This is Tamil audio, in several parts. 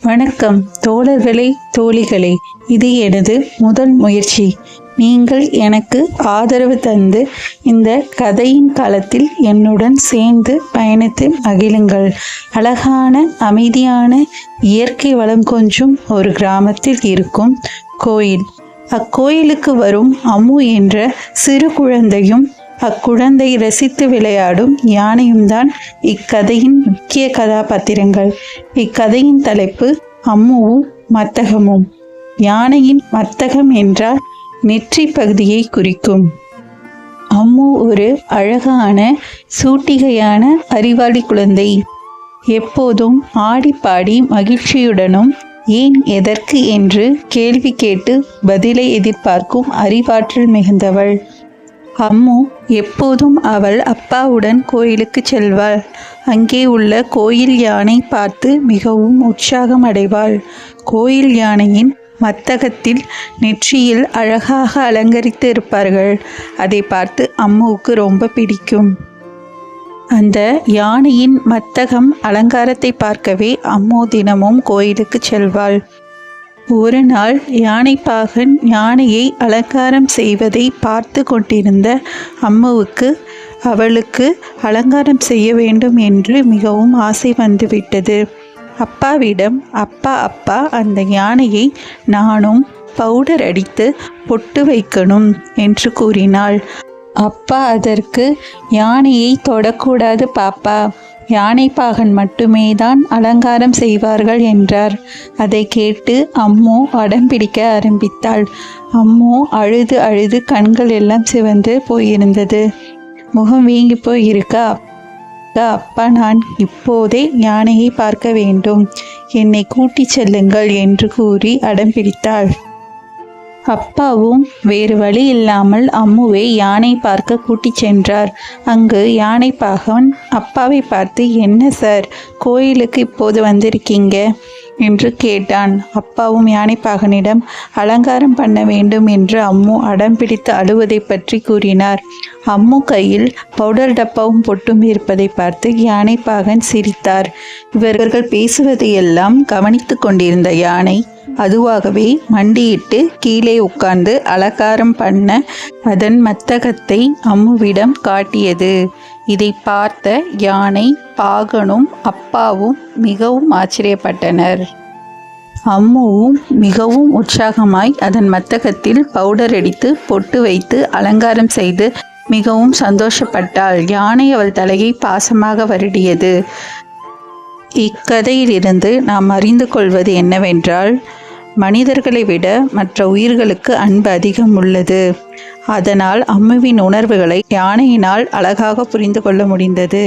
வணக்கம் தோழர்களே, தோழிகளே. இது எனது முதல் முயற்சி. நீங்கள் எனக்கு ஆதரவு தந்து இந்த கதையின் காலத்தில் என்னுடன் சேர்ந்து பயணித்து மகிழுங்கள். அழகான, அமைதியான, இயற்கை வளம் கொஞ்சும் ஒரு கிராமத்தில் இருக்கும் கோயில். அக்கோயிலுக்கு வரும் அம்மு என்ற சிறு குழந்தையும் அக்குழந்தை ரசித்து விளையாடும் யானையும் தான் இக்கதையின் முக்கிய கதாபாத்திரங்கள். இக்கதையின் தலைப்பு அம்முவும் மத்தகமும். யானையின் மத்தகம் என்றால் நெற்றி பகுதியை குறிக்கும். அம்மு ஒரு அழகான, சூட்டிகையான, அறிவாளி குழந்தை. எப்போதும் ஆடி பாடி மகிழ்ச்சியுடனும் ஏன், எதற்கு என்று கேள்வி கேட்டு பதிலை எதிர்பார்க்கும் அறிவாற்றல் மிகுந்தவள். அம்மு எப்போதும் அவள் அப்பாவுடன் கோயிலுக்கு செல்வாள். அங்கே உள்ள கோயில் யானை பார்த்து மிகவும் உற்சாகம் அடைவாள். கோயில் யானையின் மத்தகத்தில் நெற்றியில் அழகாக அலங்கரித்து இருப்பார்கள். அதை பார்த்து அம்முவுக்கு ரொம்ப பிடிக்கும். அந்த யானையின் மத்தகம் அலங்காரத்தை பார்க்கவே அம்மு தினமும் கோயிலுக்கு செல்வாள். ஒரு நாள் யானைப்பாகன் யானையை அலங்காரம் செய்வதை பார்த்து கொண்டிருந்த அம்முவுக்கு அவளுக்கு அலங்காரம் செய்ய வேண்டும் என்று மிகவும் ஆசை வந்துவிட்டது. அப்பாவிடம், அப்பா அந்த யானையை நானும் பவுடர் அடித்து பொட்டு வைக்கணும் என்று கூறினாள். அப்பா அதற்கு, யானையை தொடக்கூடாது பாப்பா, யானைப்பாகன் மட்டுமே தான் அலங்காரம் செய்வார்கள் என்றார். அதை கேட்டு அம்மு அடம் பிடிக்க ஆரம்பித்தாள். அம்மு அழுது அழுது கண்கள் எல்லாம் சிவந்து போயிருந்தது. முகம் வீங்கி போய் இருக்கா. அப்பா, நான் இப்போதே யானையை பார்க்க வேண்டும், என்னை கூட்டி செல்லுங்கள் என்று கூறி அடம் பிடித்தாள். அப்பாவும் வேறு வழி இல்லாமல் அம்முவை யானை பார்க்க கூட்டிச் சென்றார். அங்கு யானைப்பாகன் அப்பாவை பார்த்து, என்ன சார், கோயிலுக்கு இப்போது வந்திருக்கீங்க என்று கேட்டான். அப்பாவும் யானைப்பாகனிடம் அலங்காரம் பண்ண வேண்டும் என்று அம்மு அடம் பிடித்து அழுவதை பற்றி கூறினார். அம்மு கையில் பவுடர் டப்பாவும் பொட்டும் இருப்பதை பார்த்து யானைப்பாகன் சிரித்தார். இவர்கள் பேசுவதையெல்லாம் கவனித்து கொண்டிருந்த யானை அதுவாகவே மண்டியிட்டு கீழே உட்கார்ந்து அலங்காரம் பண்ண அதன் மத்தகத்தை அம்முவிடம் காட்டியது. இதை பார்த்த யானை பாகனும் அப்பாவும் மிகவும் ஆச்சரியப்பட்டனர். அம்முவும் மிகவும் உற்சாகமாய் அதன் மத்தகத்தில் பவுடர் அடித்து பொட்டு வைத்து அலங்காரம் செய்து மிகவும் சந்தோஷப்பட்டாள். யானை அவள் தலையை பாசமாக வருடியது. இக்கதையிலிருந்து நாம் அறிந்து கொள்வது என்னவென்றால், மனிதர்களை விட மற்ற உயிர்களுக்கு அன்பு அதிகம் உள்ளது. அதனால் அம்முவின் உணர்வுகளை யானையினால் அழகாக புரிந்து கொள்ள முடிந்தது.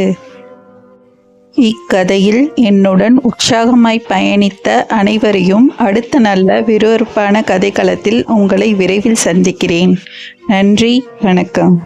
இக்கதையில் என்னுடன் உற்சாகமாய் பயணித்த அனைவரையும் அடுத்த நல்ல விறுவிறுப்பான கதைக்களத்தில் உங்களை விரைவில் சந்திக்கிறேன். நன்றி, வணக்கம்.